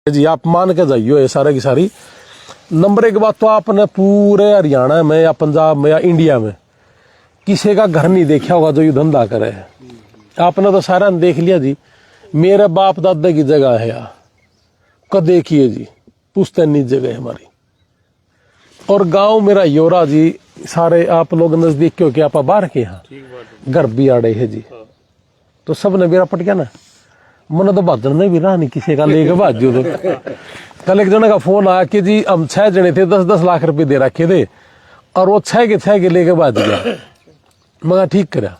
जी आप मान के जाइयो ये सारा की सारी। नंबर एक बात तो आपने पूरे हरियाणा में या पंजाब में या इंडिया में किसी का घर नहीं देखा होगा जो ये धंधा करे है। आपने तो सारा देख लिया जी। मेरे बाप दादा की जगह है यार, कद देखिए जी, पुश्तैनी जगह है हमारी। और गांव मेरा योरा जी, सारे आप लोग नजदीक के हो क्या आप बाहर के यहाँ घर भी आड़े है जी। तो सब ने मेरा पट गया ना, मन तो भाजन ने भी रहा नहीं किसी का लेके भाजो। तो कल एक जने का फोन आया कि जी हम 6 जने थे, 10-10 लाख रुपए दे रखे थे और वो 6 के लेके भाज गया। मगर ठीक करा।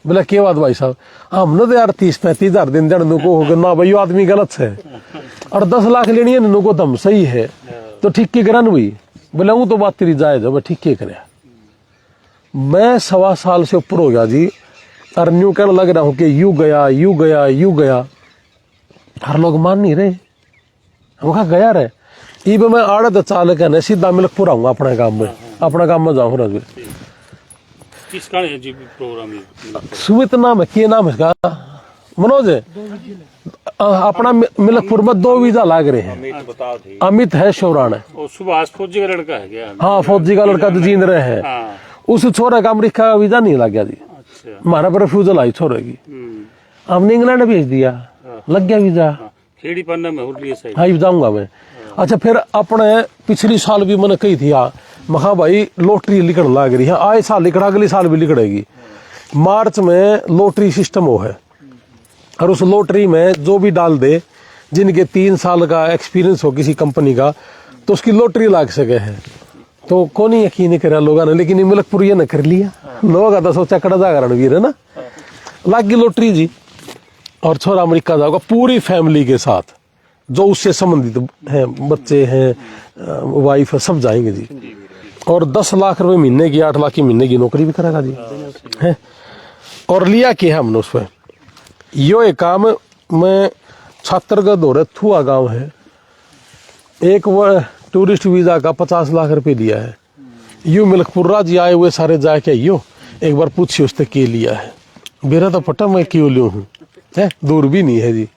बोला क्या बात भाई साहब, हमने तो यार 30-35 हजार दिन जन को हो गया ना भाई, आदमी गलत है और 10 लाख लेनी है नु को तो हम सही है, तो ठीक के करा हुई। बोला वो तो बात तेरी जायज है, ठीक के करा। मैं 1.25 साल से ऊपर हो गया जी और न्यू कहने लग रहा हूं कि यू गया यू गया यू गया। हर लोग मान नहीं रहे, वो कहा गया रहे। इब मैं आड़त चालक है सीधा मिल्कपुर आऊंगा अपने काम में जाऊँ। राजवीर किसका है जी प्रोग्राम? सुमित नाम है, के नाम है इसका? मनोज है अपना। मिल्कपुर में 2 वीजा लाग रहे हैं। अमित है, शौरान है। सुभाष फौजी का लड़का है क्या? हाँ फौजी का लड़का तो जींद रहे हैं। उस छोरे का अमरीका का वीजा नहीं लग गया जी। हमारा पर रिफ्यूजल आई छोरे की, हमने इंग्लैंड भेज दिया, लग गया वीजा। खेड़ी पन्ना में हाँ जाऊंगा मैं। अच्छा फिर अपने पिछली साल भी मैंने कही थी महा भाई लॉटरी लिखने लग रही है, आए साल लिखा अगले साल भी लिखड़ेगी। मार्च में लॉटरी सिस्टम हो है और उस लॉटरी में जो भी डाल दे जिनके 3 साल का एक्सपीरियंस हो किसी कंपनी का, तो उसकी लॉटरी लाग सके है। तो कौन ही यकीन नहीं करा लोगों ने, लेकिन मिल्कपुर ये न कर लिया। लोग तो सोचा कड़ा जागर वीर है ना, लाग गई लॉटरी जी। और छोरा अमेरिका जाओगा पूरी फैमिली के साथ, जो उससे संबंधित हैं, बच्चे हैं, वाइफ है, सब जाएंगे जी। और 10 लाख रुपए महीने की, 8 लाख की महीने की नौकरी भी करेगा जी है। और लिया क्या है हमने उसमें, यो एक काम में छात्रगढ़ हो रहा थुआ गांव है, एक वो टूरिस्ट वीजा का 50 लाख रुपए लिया है। यू मिल्कपुरा जी आए हुए सारे जाके यो एक बार पूछिए उसने के लिया है। मेरा तो पता मैं क्यों लियो हूँ, है दूर भी नहीं है जी।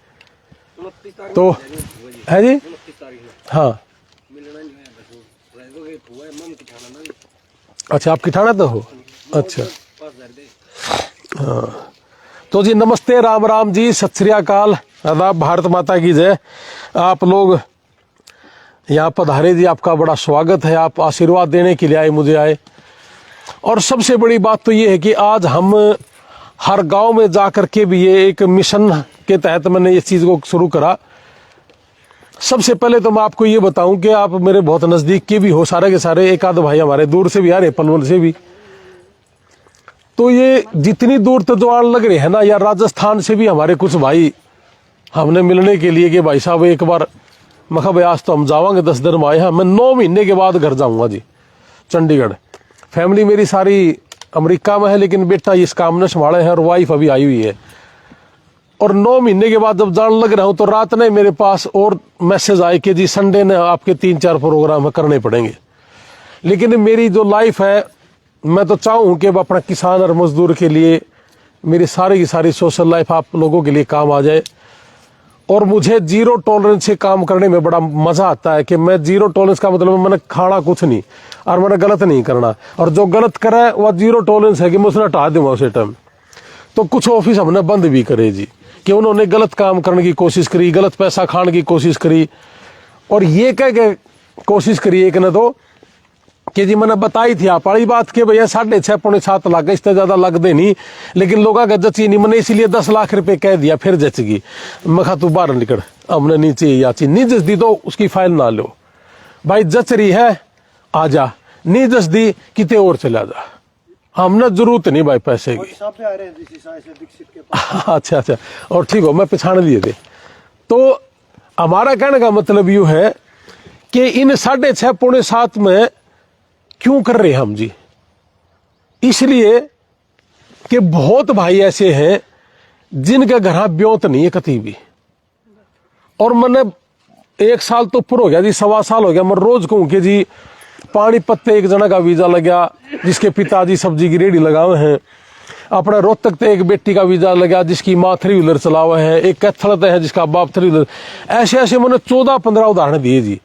तो है जी हाँ। अच्छा आप किठाना तो हो, अच्छा हाँ। तो जी नमस्ते, राम राम जी, सत श्री अकाल, आदाब, भारत माता की जय। आप लोग यहाँ पधारे जी, आपका बड़ा स्वागत है। आप आशीर्वाद देने के लिए आए, मुझे आए। और सबसे बड़ी बात तो ये है कि आज हम हर गांव में जाकर के भी, ये एक मिशन के तहत मैंने इस चीज को शुरू करा। सबसे पहले तो मैं आपको ये बताऊं कि आप मेरे बहुत नजदीक के भी हो सारे के सारे, एक आध भाई हमारे दूर से भी आ रहे, पलवल से भी। तो ये जितनी दूर तो जो आने लग रहे हैं ना, या राजस्थान से भी हमारे कुछ भाई हमने मिलने के लिए कि भाई साहब एक बार मखा भाई आज तो हम जावांगे, 10 दिन में आए हैं। मैं 9 महीने के बाद घर जाऊंगा जी चंडीगढ़। फैमिली मेरी सारी अमेरिका में है, लेकिन बेटा इस काम ने संभाले है और वाइफ अभी आई हुई है। और 9 महीने के बाद जब जान लग रहा हूं तो रात ने मेरे पास और मैसेज आए कि जी संडे ने आपके 3-4 प्रोग्राम करने पड़ेंगे। लेकिन मेरी जो लाइफ है, मैं तो चाहूं कि अपना किसान और मजदूर के लिए मेरी सारी की सारी सोशल लाइफ आप लोगों के लिए काम आ जाए। और मुझे 0 टॉलरेंस से काम करने में बड़ा मजा आता है कि मैं 0 टॉलरेंस का मतलब मैंने खाना कुछ नहीं और मैंने गलत नहीं करना, और जो गलत करे वह 0 टॉलरेंस है कि मैं उसने हटा दूंगा उसे टाइम। तो कुछ ऑफिस हमने बंद भी करे जी कि उन्होंने गलत काम करने की कोशिश करी, गलत पैसा खाने की कोशिश करी। और ये कह के कोशिश करी एक ने तो कि जी मैंने बताई थी आप वाली बात कि भैया 6.5-7 लाख, इससे ज्यादा लग दे नहीं, लेकिन लोगों का जची नहीं। मैंने इसीलिए 10 लाख रुपए कह दिया, फिर जचगी। मखा तू बाहर निकल, हमने नीचे याची नहीं जच दी तो उसकी फाइल ना लो भाई, जच रही है आ जा, नहीं जच दी कितने और चला जा, हमने जरूरत नहीं भाई पैसे की। अच्छा और ठीक हो, मैं पछाड़ लिए थे। तो हमारा कहने का मतलब यू है कि इन 6.5-7 में क्यों कर रहे हैं हम जी, इसलिए कि बहुत भाई ऐसे हैं जिनके घर ब्योत नहीं है कती भी। और मैंने 1 साल तो ऊपर हो गया जी, 1.25 साल हो गया, मैं रोज कहूं कि जी पानी पत्ते एक जना का वीजा लग गया जिसके पिताजी सब्जी की रेडी लगाए हैं। अपने रोहतक ते एक बेटी का वीजा लगा जिसकी माँ 3 व्हीलर चला हुआ है, एक कैथल है जिसका बाप 3 व्हीलर। ऐसे ऐसे मैंने 14-15 उदाहरण दिए जी।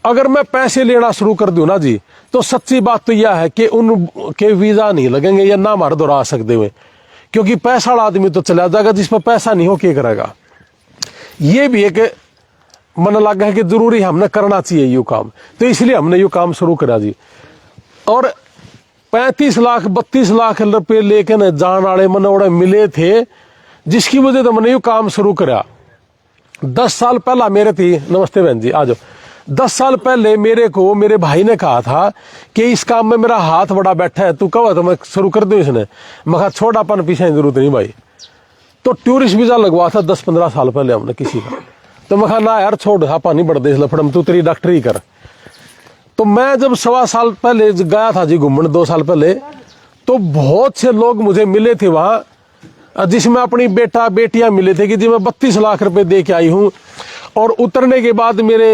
अगर मैं पैसे लेना शुरू कर दूं ना जी, तो सच्ची बात तो यह है कि उनके वीजा नहीं लगेंगे या ना हमारे दौरा सकते हुए, क्योंकि पैसा वाला आदमी तो चला जाएगा, जिस पर पैसा नहीं हो क्या करेगा। ये भी एक मन लगा है कि जरूरी हमने करना चाहिए यू काम, तो इसलिए हमने यू काम शुरू करा जी। और 35 लाख 32 लाख रुपए लेके न जान वाले मन ओड़े मिले थे, जिसकी वजह से मैंने यू काम शुरू करा। 10 साल पहला मेरे थी, नमस्ते बहन जी, आ जाओ। 10 साल पहले मेरे को मेरे भाई ने कहा था कि इस काम में मेरा हाथ बड़ा बैठा है, तू कहो तो मैं शुरू कर दूं। इसने मैं कहा छोटापन पीछे जरूरत नहीं भाई। तो टूरिस्ट वीजा लगवा था 10-15 साल पहले हमने किसी का, तो मैं कहा ना यार छोड़, आपा नहीं बढ़ दे इस लफड़म, तू तेरी डॉक्टरी कर। तो मैं जब 1.25 साल पहले गया था जी घूमने, 2 साल पहले, तो बहुत से लोग मुझे मिले थे वहां, जिसमें अपनी बेटा बेटियां मिले थे कि जी मैं 32 लाख रुपए दे के आई हूं। और उतरने के बाद मेरे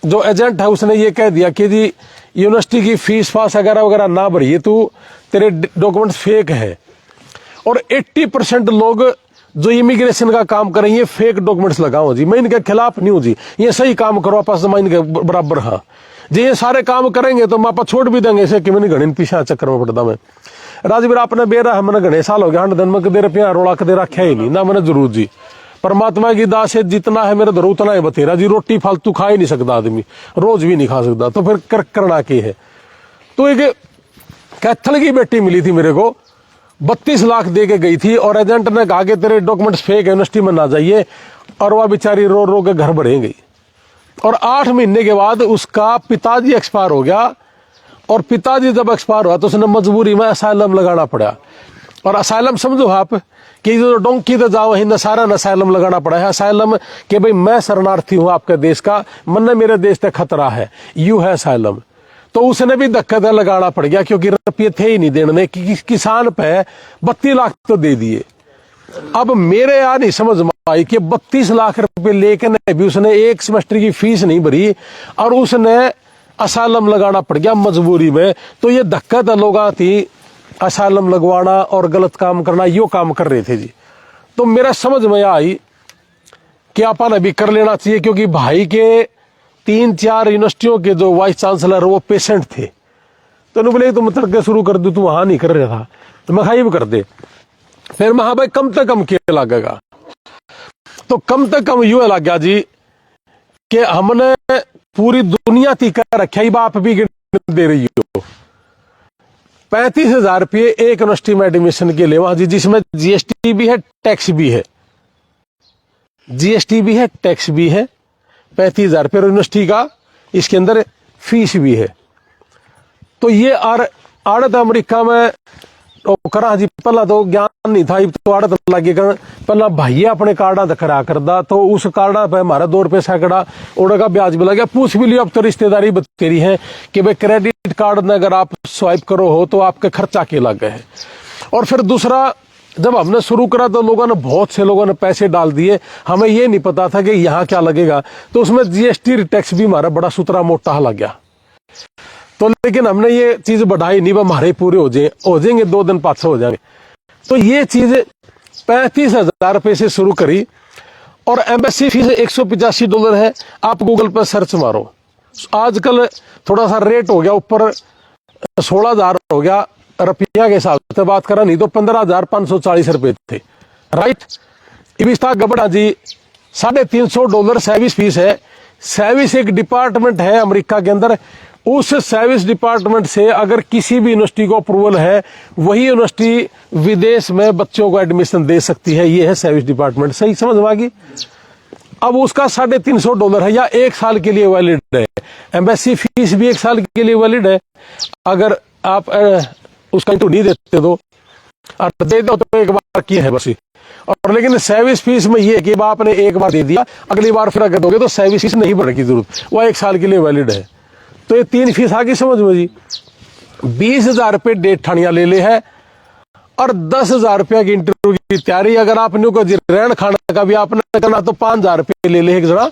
जो एजेंट है उसने ये कह दिया कि जी यूनिवर्सिटी की फीस फास वगैरह वगैरह ना भरिए, तू तेरे डॉक्यूमेंट्स फेक है। और 80% लोग जो इमिग्रेशन का काम करें ये फेक डॉक्यूमेंट्स लगाओ जी। मैं इनके खिलाफ नहीं हूं जी, ये सही काम करो आपस में इनके बराबर। हाँ जी, ये सारे काम करेंगे तो मैं आप छोड़ भी देंगे इसे कि मैंने घने पीछा चक्कर में पड़ता। मैं राजवीर आपने बेरा है, मैंने घने साल हो गया, 100 दिन में कदे रुपया रोड़ा कदे रखा ही नहीं ना मैंने जरूर जी। परमात्मा की दास है, जितना है मेरे धरो उतना है बतेरा जी। रोटी फालतू खा ही नहीं सकता आदमी, रोज भी नहीं खा सकता, तो फिर करना के है। तो एक कैथल की बेटी मिली थी मेरे को, 32 लाख दे के गई थी, और एजेंट ने कहा कि तेरे डॉक्यूमेंट्स फेक है, यूनिवर्सिटी में ना जाइए। और वह बेचारी रो रो के घर बढ़े गई। और 8 महीने के बाद उसका पिताजी एक्सपायर हो गया। और पिताजी जब एक्सपायर हुआ तो उसने मजबूरी में असाइलम लगाना पड़ा। और असाइलम समझो आप कि जो डोंकी तो जाओ हिंद सारा असाइलम लगाना पड़ा है। असाइलम कि भाई मैं शरणार्थी हूं आपके देश का, मन मेरे देश तक खतरा है, यू है असाइलम। तो उसने भी धक्का लगाना पड़ गया, क्योंकि रुपये थे ही नहीं देने, किसान पे 32 लाख तो दे दिए। अब मेरे यहाँ नहीं समझ में आई कि 32 लाख रुपए लेकर भी उसने एक सेमेस्टर की फीस नहीं भरी और उसने असाइलम लगाना पड़ गया मजबूरी में। तो ये धक्का तो लोग थी, असाइलम लगवाना और गलत काम करना, यो काम कर रहे थे जी। तो मेरा समझ में आई कि आपा ने भी कर लेना चाहिए, क्योंकि भाई के 3-4 यूनिवर्सिटियों के जो वाइस चांसलर वो पेशेंट थे। तो उन्होंने बोले तुम तड़के शुरू कर दो, तू वहां नहीं कर रहा था, तो मैं खाई भी कर दे। फिर मैं भाई कम से कम क्या लगेगा, तो कम से कम यू लग गया जी कि हमने पूरी दुनिया थी कर रखा ही, बाप भी दे रही हो 35,000 रुपये एक यूनिवर्सिटी में एडमिशन के लिए वहां जी, जिसमें जीएसटी भी है टैक्स भी है, जीएसटी भी है टैक्स भी है। 35,000 रुपये यूनिवर्सिटी का, इसके अंदर फीस भी है। तो ये आड़त अमेरिका में करा जी, पहला तो ज्ञान नहीं था, तो आड़त लगे कर पहला भाई अपने कार्डा करा करदा, तो उस कार्डा पे हमारा 2 रुपये सैकड़ा ओढ़ का ब्याज भी लग गया। पूछ भी लियो अब तो रिश्तेदारी बतेरी है कि भाई क्रेडिट कार्ड में अगर आप स्वाइप करो हो तो आपके खर्चा के लग गए। और फिर दूसरा, जब हमने शुरू करा तो लोगों ने, बहुत से लोगों ने पैसे डाल दिए, हमें ये नहीं पता था कि यहाँ क्या लगेगा। तो उसमें जीएसटी टैक्स भी हमारा बड़ा सुतरा मोटा लग गया। तो लेकिन हमने ये चीज बढ़ाई नहीं, हमारे पूरे हो जाएंगे 2 दिन 500 हो जाएंगे। तो ये चीज 35,000 रुपये से शुरू करी। और एम्बेसी फीस $185 है। आप गूगल पर सर्च मारो, आजकल थोड़ा सा रेट हो गया ऊपर, 16,000 हो गया रुपया के हिसाब से बात करा, नहीं तो 15,540 रुपये थे, राइट। इबिस्ता गबड़ा जी $350 सर्विस फीस है। सर्विस एक डिपार्टमेंट है अमेरिका के अंदर, उस सर्विस डिपार्टमेंट से अगर किसी भी यूनिवर्सिटी को अप्रूवल है, वही यूनिवर्सिटी विदेश में बच्चों को एडमिशन दे सकती है। ये है सर्विस डिपार्टमेंट, सही समझ में आ गई। अब उसका $350 है या 1 साल के लिए वैलिड है। एम्बेसी फीस भी 1 साल के लिए वैलिड है। अगर आप उसका तो नहीं देते तो दे दो तो एक बार की है बस। और लेकिन सर्विस फीस में ये है कि आपने एक बार दे दिया, अगली बार फिर अगर दोगे तो सर्विस फीस नहीं भरने की जरूरत, वह 1 साल के लिए वैलिड है। तो ये 3 फीस आ गई समझ में जी। 20,000 रुपये डेट ठानिया ले ले है और 10,000 रुपया की इंटरव्यू की तैयारी। अगर आपने को रहन खाने का भी आपने करना तो 5,000 रुपये ले ले एक जना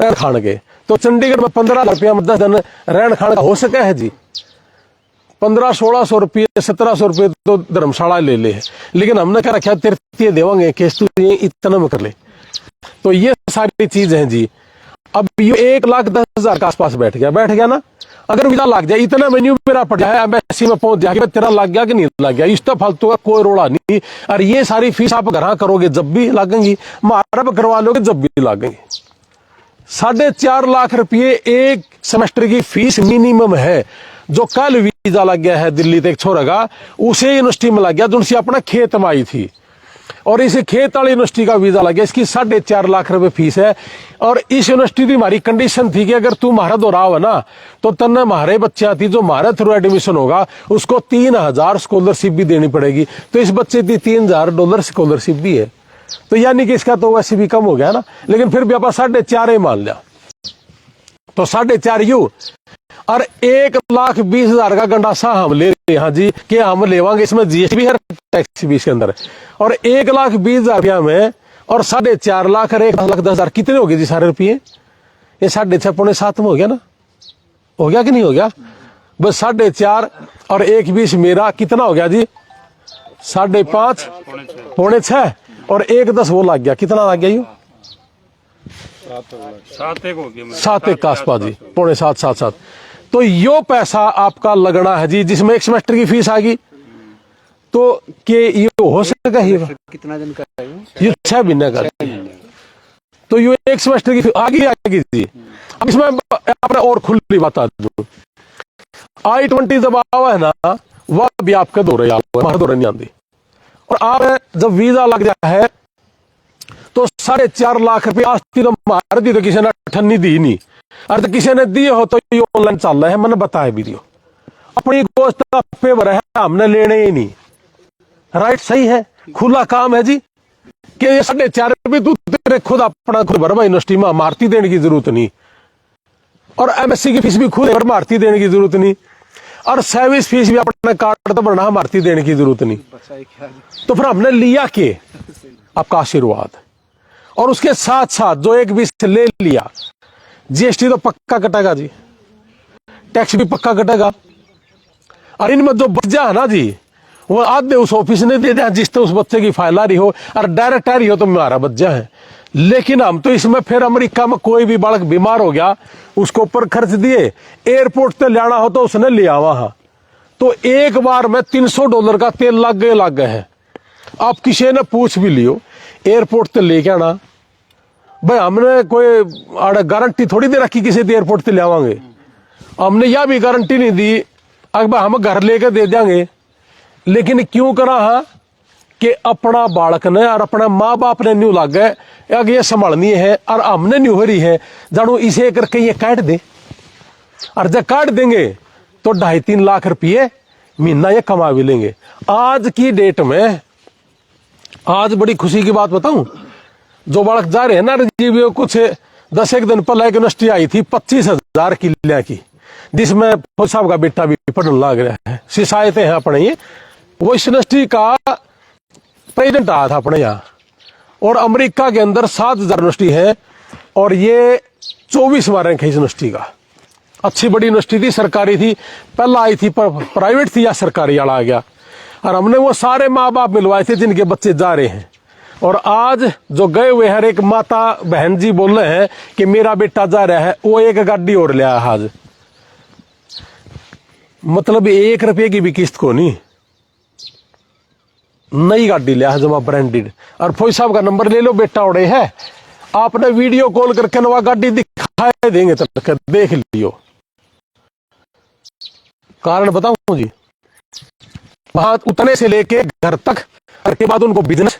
रहन खाने के। तो चंडीगढ़ में 15,000 रुपया में 10 दिन रहन खाने का हो सके है जी। 1500-1600 रुपये 1700 रुपये तो धर्मशाला ले ले है, लेकिन हमने क्या रखा तेरे देवांगे केस तू इतना में कर ले। तो ये सारी चीज है जी। अब ये 1,10,000 के आसपास बैठ गया ना। अगर वीजा लग जाए इतना मेन्यू मेरा पड़ जाए, एम्बेसी में पहुंच जाए तेरा लग गया कि नहीं लग गया, इस तो फालतू का कोई रोड़ा नहीं। और ये सारी फीस आप घर करोगे जब भी लगेंगी, महारब करवा लोगे जब भी लगेंगी। 4.5 लाख रुपये एक सेमेस्टर की फीस मिनिमम है। जो कल वीजा लग गया है दिल्ली तक छोरा का, उसे यूनिवर्सिटी में लग गया जो अपना खेत में आई थी, और इस खेत वाली यूनिवर्सिटी का वीजा लग गया, इसकी 4.5 लाख रुपए फीस है। और इस यूनिवर्सिटी की हमारी कंडीशन थी कि अगर तू हमारा दोहराव है ना, तो तन्ने हमारे बच्चे आती जो हमारे थ्रू एडमिशन होगा उसको 3,000 स्कॉलरशिप भी देनी पड़ेगी। तो इस बच्चे की $3,000 स्कॉलरशिप भी है, तो यानी कि इसका तो वैसे भी कम हो गया ना। लेकिन फिर भी आप 4.5 मान लिया, तो 4.5 यू और 1,20,000 का गंडासा हम ले रहे हैं जी, कि हम लेवांगे, इसमें जीएसटी भी है, टैक्स भी इसके अंदर है। और 1,20,000 रुपया में और 4.5 लाख और 1,10,000 कितने हो गए जी सारे रुपये? ये 6.5 पौने 7 में हो गया ना, हो गया कि नहीं हो गया? बस 4.5 और 1,20 मेरा कितना हो गया जी? 5.5 पौने 6 और 1,10 वो लग गया, कितना लग गया यू? 7 एक आसपास जी, पौने 7. तो यो पैसा आपका लगना है जी, जिसमें एक सेमेस्टर की फीस आ गई। तो के ये हो सकेगा ही कितना दिन का है ये 6 महीने का। तो ये एक सेमेस्टर की आगे जी। अब इसमें आपने और खुली बता दूं, I-20 जब आवा है ना, वह भी आपके दौरे हमारे दौरे नहीं आती। और आप जब वीजा लग जाता है तो 4.5 लाख रुपये आज तो मार दी, तो किसी ने अठन्नी दी नहीं, और तो किसी ने दिए हो तो ये ऑनलाइन चल रहा है, मैंने बताया वीडियो। अपनी गोश्त का पेपर है, हमने लेने ही नहीं। राइट, सही है, खुला काम है जी कि ये 4.5 रुपये तू तेरे खुद अपना खुद भरवा, यूनिवर्सिटी में मारती देने की जरूरत नहीं, और एमएससी की फीस भी खुद मारती देने की जरूरत नहीं, और सर्विस फीस भी अपना कार्ड तो भरना मारती देने की जरूरत नहीं। तो फिर हमने लिया के आपका आशीर्वाद, और उसके साथ साथ जो 1,20 ले लिया, जीएसटी तो पक्का कटेगा जी, टैक्स भी पक्का कटेगा, और इनमें जो बचा है ना जी, वो आधे उस ऑफिस ने दे दिया जिससे उस बच्चे की फाइल आ रही हो, और डायरेक्ट आ रही हो तो हमारा बच्चा है। लेकिन हम तो इसमें फिर अमेरिका में कोई भी बालक बीमार हो गया, उसको ऊपर खर्च दिए, एयरपोर्ट से लाना हो तो उसने लिया वहां, तो एक बार में $300 का तेल लग गए है। आप किसी ने पूछ भी लियो एयरपोर्ट से लेके आना, भाई हमने कोई गारंटी थोड़ी दे रखी किसी एयरपोर्ट से ले आवांगे, हमने यह भी गारंटी नहीं दी अगर हम घर लेके दे देंगे। लेकिन क्यों करा हा कि अपना बालक ने और अपना माँ बाप ने न्यू लग गए, अगर ये संभालनी है और हमने न्यू हो रही है, जानू इसे करके ये काट दे, और जब काट देंगे तो 2.5-3 लाख रुपये महीना ये कमा भी लेंगे। आज की डेट में, आज बड़ी खुशी की बात बताऊं, जो बालक जा रहे हैं ना राजीव, कुछ 10 एक दिन पहले एक यूनिवर्सिटी आई थी 25,000 किले की, जिसमें फौज साहब का बेटा भी पढ़ने लग रहा है, शिकायतें हैं अपने ये। वो इस यूनिवर्सिटी का प्रेसिडेंट आया था अपने यहाँ, और अमेरिका के अंदर 7,000 यूनिवर्सिटी है, और ये 24वां रैंक है इस यूनिवर्सिटी का। अच्छी बड़ी यूनिवर्सिटी थी, सरकारी थी, पहला आई थी प्राइवेट थी या सरकारी वाला आ गया, और हमने वो सारे माँ बाप मिलवाए थे जिनके बच्चे जा रहे हैं। और आज जो गए हुए हर एक माता बहन जी बोल रहे हैं कि मेरा बेटा जा रहा है, वो एक गाड़ी और लिया आज, मतलब 1 रुपये की भी किस्त को नहीं, नई गाड़ी लिया है जमा ब्रांडेड। और फौज साहब का नंबर ले लो, बेटा उड़े है, आपने वीडियो कॉल करके नवा गाड़ी दिखाए देंगे, तक देख लियो। कारण बताऊं जी, वहां उतने से लेके घर तक, के बाद उनको बिजनेस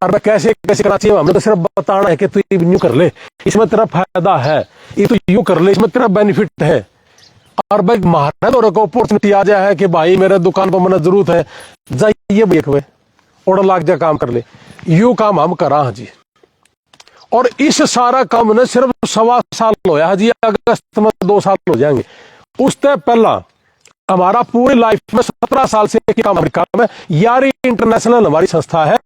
और कैसे कैसे करना चाहिए, हमने तो सिर्फ बताना है कि तू यूं कर ले, इसमें तेरा फायदा है, ये तो यूं कर ले, इसमें तेरा बेनिफिट है। और भाई महाराज और को अपॉर्चुनिटी आ जाए है कि भाई मेरे दुकान पर मैंने जरूरत है, जाइए देख वे ऑर्डर लाग जा, काम कर ले, यू काम हम करा है जी। और इस सारा काम ने सिर्फ 1.25 साल होया है जी, अगस्त में 2 साल हो जाएंगे। उससे पहला हमारा पूरी लाइफ में 17 साल से काम अमेरिका में, यारी इंटरनेशनल हमारी संस्था है,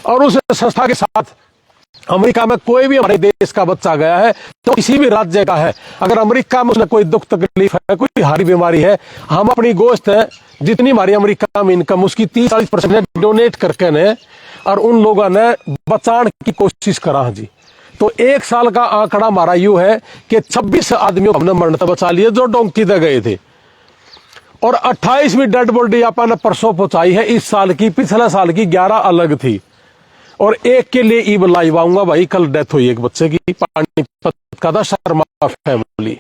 और उस संस्था के साथ अमेरिका में कोई भी हमारे देश का बच्चा गया है तो किसी भी राज्य का है, अगर अमेरिका में उसने कोई दुख तकलीफ है, कोई हारी बीमारी है, हम अपनी गोश्त है जितनी हमारी अमेरिका में इनकम उसकी 30-40% डोनेट करके ने और उन लोगों ने बचाने की कोशिश करा जी। तो 1 साल का आंकड़ा हमारा यू है कि 26 आदमियों को हमने मरण से बचा लिए जो डोंकी दे गए थे, और 28वीं डेड बॉडी अपन ने परसों पहुंचाई है इस साल की। पिछले साल की 11 अलग थी, और एक के लिए ईब लाइव आऊंगा भाई। कल डेथ हुई एक बच्चे की, पानीपत का था, शर्मा फैमिली।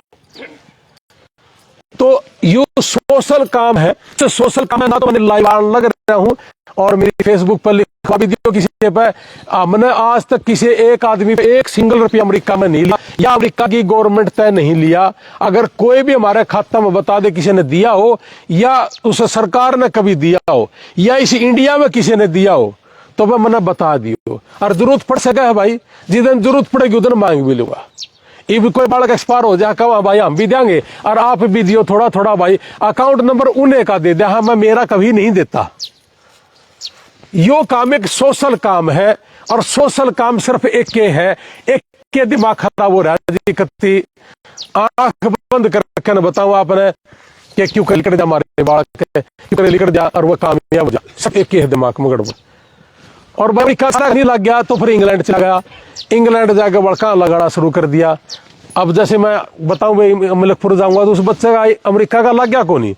तो ये सोशल काम है, तो सोशल काम है ना, तो मैंने लाइव आने लग रहा हूं और मेरी फेसबुक पर लिखा भी दियो किसी पे। हमने आज तक किसी एक आदमी पे 1 सिंगल रुपया अमेरिका में नहीं लिया, या अमेरिका की गवर्नमेंट तय नहीं लिया। अगर कोई भी हमारे खाता में बता दे किसी ने दिया हो, या उस सरकार ने कभी दिया हो, या इस इंडिया में किसी ने दिया हो, तो वह मैंने बता दियो। और जरूरत पड़ सके है भाई, जिस दिन जरूरत पड़ेगी उधर मांग भी लूंगा। इब कोई बालक एक्सपायर हो जाए कहा भाई हम भी देंगे, और आप भी दियो थोड़ा थोड़ा भाई। अकाउंट नंबर उन्हें का दे दे, हाँ मैं मेरा कभी नहीं देता। यो काम एक सोशल काम है, और सोशल काम सिर्फ एक के है, एक के दिमाग खराब हो रहा है जी। कत्ती आंख बंद करके न बताऊं आपने कि क्यों कर लिकड़ जा हमारे बालक, क्यों कर लिकड़ जा और वह कामयाब हो जा, सब एक के है दिमाग में गड़बड़। और भाई का नहीं लग गया तो फिर इंग्लैंड चला गया, इंग्लैंड जाकर बड़का लगाना शुरू कर दिया। अब जैसे मैं बताऊं भाई मलिकपुर जाऊंगा तो उस बच्चे का अमेरिका का लग गया को नहीं,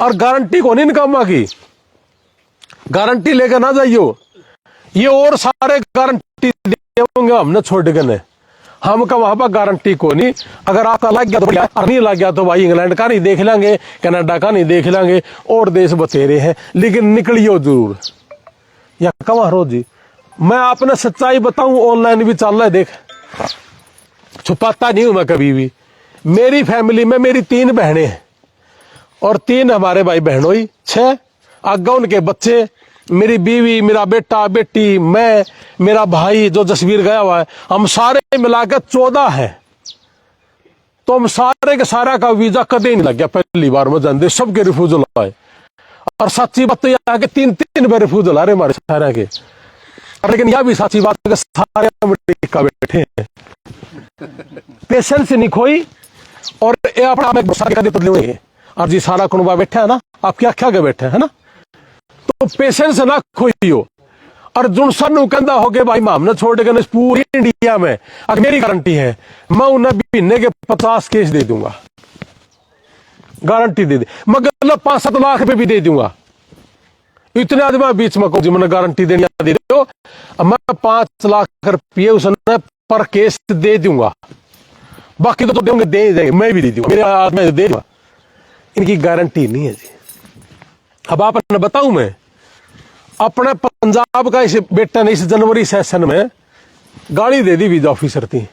और गारंटी को नहीं निकामा की, गारंटी लेकर ना जाइयो। ये और सारे गारंटी देंगे हमने छोड़ के, हम का वहां पर गारंटी को नहीं। अगर आपका लग गया तो बढ़िया, और नहीं लग गया तो भाई इंग्लैंड का नहीं देख लेंगे, कनाडा का नहीं देख लेंगे, और देश बतेरे हैं, लेकिन निकलियो जरूर। या कमा रो जी, मैं आपने सच्चाई बताऊं, ऑनलाइन भी चल रहा है, देख छुपाता नहीं हूं मैं कभी भी। मेरी फैमिली में मेरी 3 बहनें हैं, और 3 हमारे भाई बहनों ही, 6 आगे उनके बच्चे, मेरी बीवी, मेरा बेटा बेटी, मैं, मेरा भाई जो जसवीर गया हुआ है, हम सारे मिलाकर 14 हैं। तो हम सारे के सारा का वीजा कदे नहीं लग गया, पहली बार में जानते सबके रिफ्यूजल आए। और सच्ची बात तो यह है कि 3 बार रिफ्यूजल आ रहे हमारे सारे के। लेकिन यह भी सच्ची बात है कि सारे अमेरिका बैठे हैं, पेशेंस नहीं खोई, और ये अपना में और जी सारा कुनबा बैठा है ना, आप क्या क्या के बैठे है ना, तो पेशेंस ना खोइयो। और जुन सन कहता हो गए भाई हमने छोड़ के पूरी इंडिया में, अगर मेरी गारंटी है मैं उन्हें महीने के 50 केस दे दूंगा, गारंटी दे दे, मैं मतलब 5-7 लाख रुपए भी दे दूंगा। इतने आदमी बीच में को जी मैंने गारंटी देनी दे दो, मैं 5 लाख रुपये उसने पर केस दे दूंगा, बाकी तो देंगे दे देंगे, मैं भी दे दूंगा, मेरे आदमी दे दूंगा। इनकी गारंटी नहीं है जी। अब आपने बताऊं, मैं अपने पंजाब का इस बेटा ने इस जनवरी सेशन में गाड़ी दे दी वीजा ऑफिसर थी,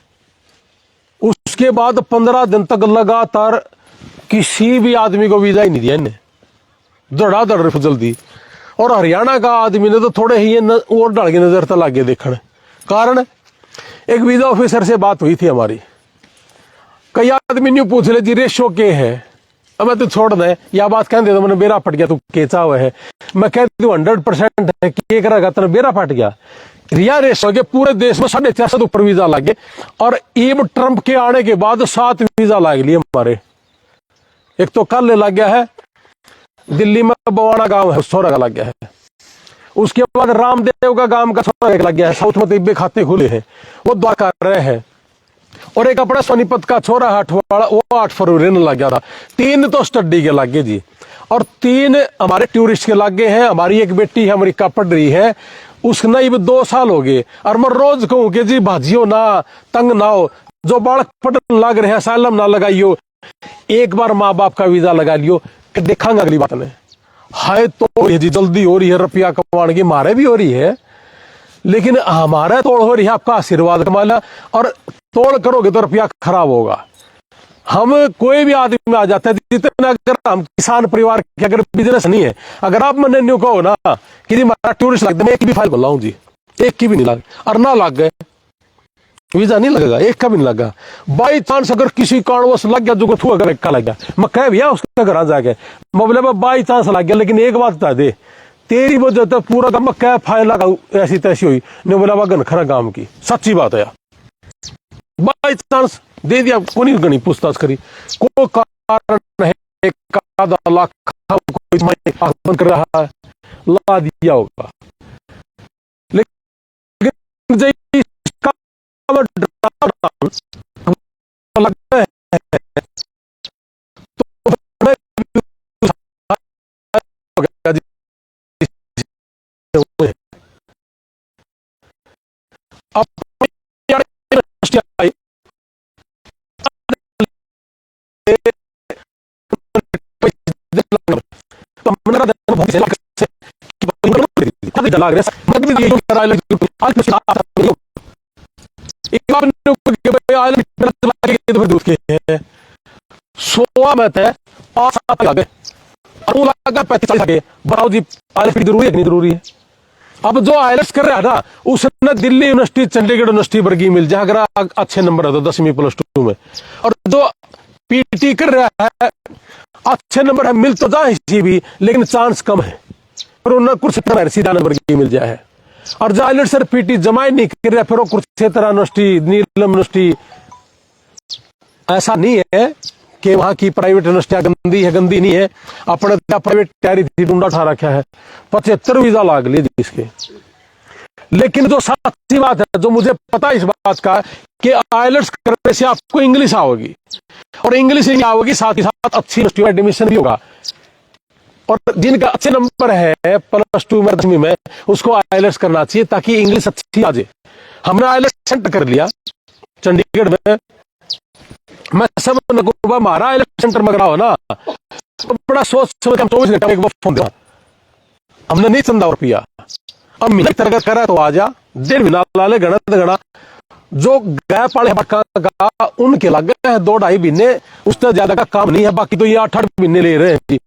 उसके बाद 15 दिन तक लगातार किसी भी आदमी को वीजा ही नहीं दिया इन्हें, धड़ाधड़ रिफ्यूजल दी। और हरियाणा का आदमी ने तो थोड़े ही और डाल के नजर तक लागे देखने। कारण एक वीजा ऑफिसर से बात हुई थी हमारी, कई आदमी न्यू पूछ ले जी रेशो के है, अब मैं तो छोड़ दे या बात कहते तो मैंने बेरा फट गया, तू केचा हुआ है, मैं कह दू 100% है कि करेगा तेरा बेरा फट गया। रिया रेशो के पूरे देश में 650 ऊपर वीजा लगे, और ईब ट्रंप के आने के बाद 7 वीजा लग लिए हमारे। एक तो कल लग गया है दिल्ली में, बवाना गांव है सोरा का लग गया है, उसके बाद रामदेव का गांव का सोरा लग गया है, साउथ में तिब्बे खाते खुले हैं, वो द्वार कर रहे हैं। और एक अपना सोनीपत का छोरा हटवाड़ा, वो 8 फरवरी में लग गया था। 3 तो स्टडी के लागे जी, और 3 हमारे टूरिस्ट के लागे हैं। हमारी एक बेटी है अमेरिका पढ़ रही है, उसने भी 2 साल हो गए, और मैं रोज कहूं कि जी भाजियो ना, तंग ना हो, जो बालक पढ़ने लग रहे हैं सालम ना लगाइयो, एक बार माँ बाप का वीजा लगा लियो, देखांगे अगली बात में। हाय तो ये जी जल्दी हो रही है, रुपया कमाने की मारे भी हो रही है, लेकिन हमारा तोड़ हो रही है, आपका आशीर्वाद कमाना, और तोड़ करोगे तो रुपया खराब होगा। हम कोई भी आदमी आ जाता है, जितने अगर हम किसान परिवार के अगर बिजनेस नहीं है, अगर आप मैंने न्यू कहो ना कि हमारा टूरिस्ट लगता है, मैं एक भी फाइल बोल जी, एक की भी नहीं लग, और ना लग गए वीजा नहीं लगेगा, एक का भी नहीं लगा। बाई चांस अगर किसी कारणवश लग गया, जो थू अगर एक का लग गया, मैं कह भैया उसके घर आ जाके, मैं बोले बाई चांस लग गया, लेकिन एक बात बता दे, तेरी वजह तो पूरा गांव में क्या फाइल लगा ऐसी तैसी हुई ने बोला गन खरा गांव की सच्ची बात है यार। बाई चांस दे दिया कोई गणी पूछताछ करी को कारण है आधा लाख कोई बंद कर रहा है ला दिया होगा। लेकिन लगता है सोआ में थे 5-7 आगे और लगा 35 आगे बताओ जी आईएलटीएस जरूरी है कि नहीं जरूरी है। अब जो आईएलटीएस कर रहा है ना उसने दिल्ली यूनिवर्सिटी चंडीगढ़ यूनिवर्सिटी वर्गी मिल जहां अगर अच्छे नंबर है तो 10वीं +2 में, और जो पीटी कर रहा है अच्छे नंबर है मिल तो जाए भी लेकिन चांस कम है पर उन्हें कुरुक्षेत्र सीधा नंबर की मिल जाए है। और जो आईएलटीएस सर पीटी जमा नहीं कर रहा फिर वो कुरुक्षेत्र यूनिवर्सिटी नीलम यूनिवर्सिटी ऐसा नहीं है कि वहां की प्राइवेट यूनिवर्सिटियां गंदी नहीं है। अपने प्राइवेट तैयारी थी ढूंढा उठा रखा है 75 वीजा लाग लिए इसके। लेकिन जो सच्ची बात है जो मुझे पता है इस बात का कि आईएलटीएस करने से आपको इंग्लिश आओगी और इंग्लिश ही आओगी साथ ही साथ अच्छी यूनिवर्सिटी में एडमिशन भी होगा। और जिनका अच्छे नंबर है +2 में 10वीं में उसको आईएलटीएस करना चाहिए ताकि इंग्लिश अच्छी आ जाए। हमने आईएलटीएस सेंटर कर लिया चंडीगढ़ में, मैं सब हमारा आईएलटीएस सेंटर में हो ना तो बड़ा सोच समझ हम 24 घंटे एक फोन दिया हमने नहीं चंदा रुपया। अब मिला तरह करा तो आ जा 1.5 महीना लाले गणा जो गए पाले का उनके लग गए हैं 2-2.5 महीने उससे ज्यादा का काम नहीं है। बाकी तो ये 8-8 महीने ले रहे हैं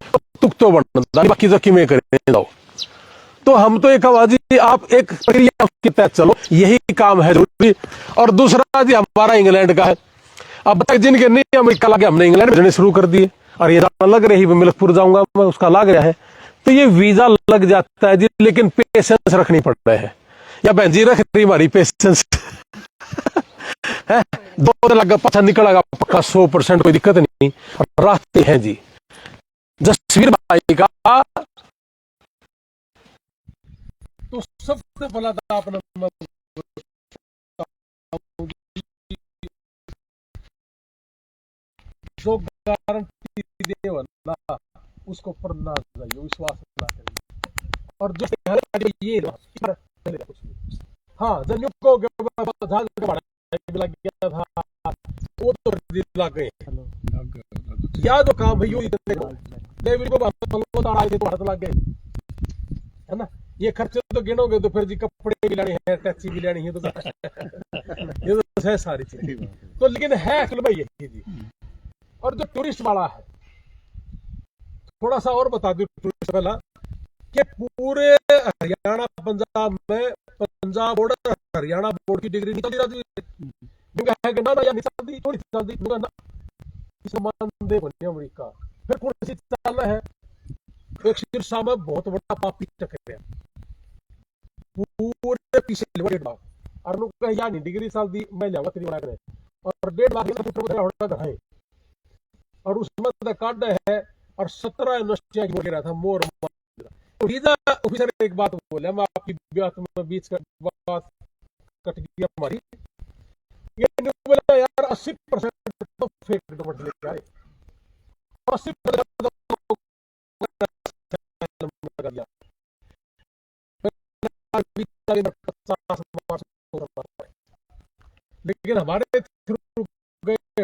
तुक तो बढ़ना बाकी तो कि में करें जाओ। तो हम तो एक आवाजी आप एक प्रक्रिया के तहत चलो यही काम है जरूरी। और दूसरा जी हमारा इंग्लैंड का है। अब तक जिनके नहीं अमेरिका लगे हमने इंग्लैंड भेजने शुरू कर दिए और ये लग रही मिल्कपुर जाऊंगा मैं उसका लग रहा है तो ये वीजा लग जाता है जी। लेकिन पेशेंस रखनी पड़ रहा है या बहन जी रख रही हमारी पेशेंस है 2 लगा पता निकलेगा पक्का 100% कोई दिक्कत नहीं रास्ते हैं जी। जसवीर भाई का तो सबसे पहला था अपना जो गारंटी दे ना उसको पढ़ना चाहिए विश्वास ना करिए। और जो ये कुछ हाँ जन्यू को लग गया था वो तो लग गए या जो काम है डेविड को लग गए है ना। ये खर्चे तो गिनोगे तो फिर जी कपड़े भी लेने हैं टैक्सी भी लेनी है तो ये तो है सारी चीज तो लेकिन है असल में यही जी। और जो टूरिस्ट वाला है थोड़ा सा और बता दूं टूरिस्ट वाला कि पूरे हरियाणा पंजाब में पंजाब बोर्ड हरियाणा बोर्ड की डिग्री निकल रही है ना या निकलती थोड़ी चलती ना दे बने अमेरिका फिर कौन सी चल है एक शीर्षा में बहुत बड़ा पापी चक्कर है पूरे पीछे और या नहीं डिग्री साल दी मैं लिया तेरी बना और 1.5 लाख है और उसमें कार्ड है और 17 यूनिवर्सिटियां बोल रहा था मोर वीजा ऑफिसर एक बात बोले मैं आपकी बीच का बात कट गई हमारी ये बोला यार 80% तो फेक डॉक्यूमेंट लेके आए 80% लेकिन हमारे थ्रू गए